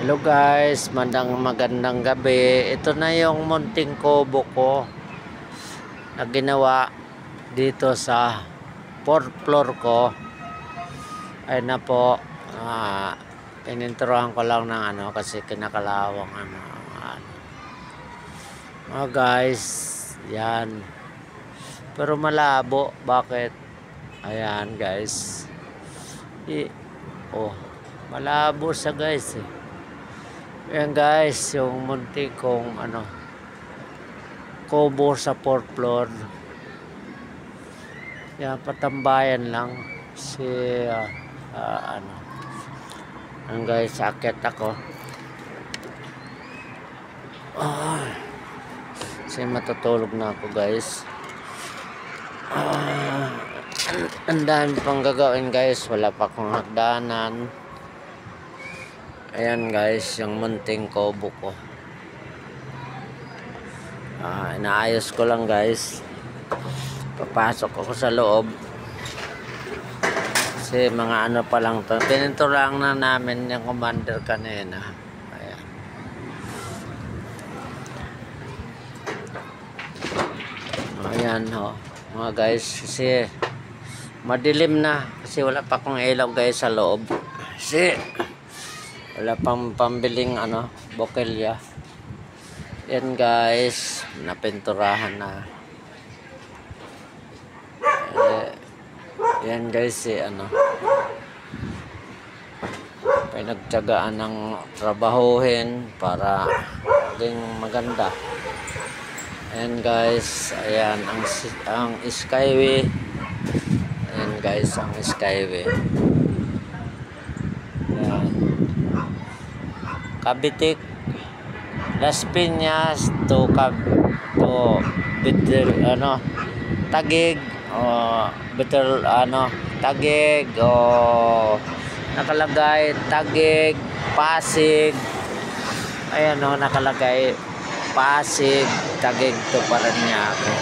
Hello guys, magandang gabi. Ito na yung munting kubo ko na ginawa dito sa 4th floor ko. Ay na po, pininturuhan ko lang ng kasi kinakalawang guys, yan. Pero malabo, bakit? Ayan guys. Malabo siya guys eh. Ayan guys, yung munti kong kubo sa 4th floor. Yan, patambayan lang. Kasi guys, akit ako. Kasi matutulog na ako guys. Ang dami pang gagawin guys, wala pa akong hagdanan. Ayan guys, yung munting kubo ko. Inaayos ko lang guys. Papasok ako sa loob. Kasi mga pa lang to. Pininto lang na namin yung commander kanina. Ayan. Ayan ho. Mga guys, kasi madilim na. Kasi wala pa akong ilaw guys sa loob. Kasi wala pang pambiling bokelya. Yan guys, napinturahan na. Yan guys, pinagtiyagaan ng trabahuhin para maging maganda. Ayan guys, ayan ang skyway. Ayan guys, ang skyway. Ayan. Kabitik, Las Piñas to Taguig Taguig nakalagay Taguig, Pasig. Ayan nakalagay Pasig, Taguig to Parañaque.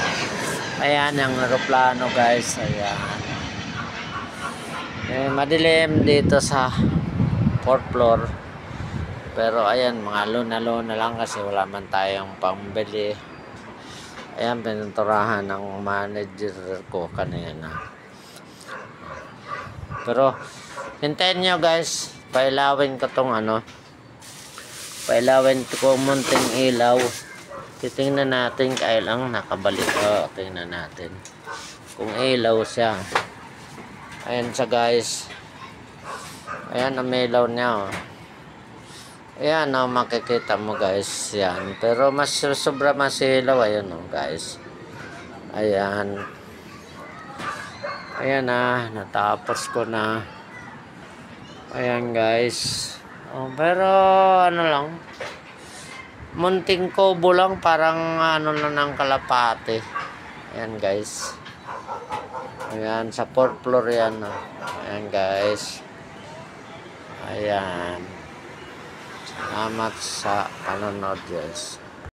Ayan ang aeroplano guys. Ayan. Madilim dito sa 4th floor. Pero ayan, mga luna-luna lang kasi wala man tayong pambili. Ayan, pininturahan ng manager ko kanina. Pero hintayin nyo guys, pailawin ko tong pailawin ko munting ilaw. Titingnan natin kailang nakabalik. Tingnan natin kung ilaw siya. Ayan siya guys. Ayan ang ilaw niya. Ayan makikita mo guys yan. Pero mas sobra masilaw. Ayun guys. Ayan. Ayan natapos ko na. Ayan guys. Pero lang. Munting kubo lang. Parang lang ng kalapate. Ayan guys. Ayan sa 4th floor yan. Ayan guys. Ayan. Salamat sa panonood guys.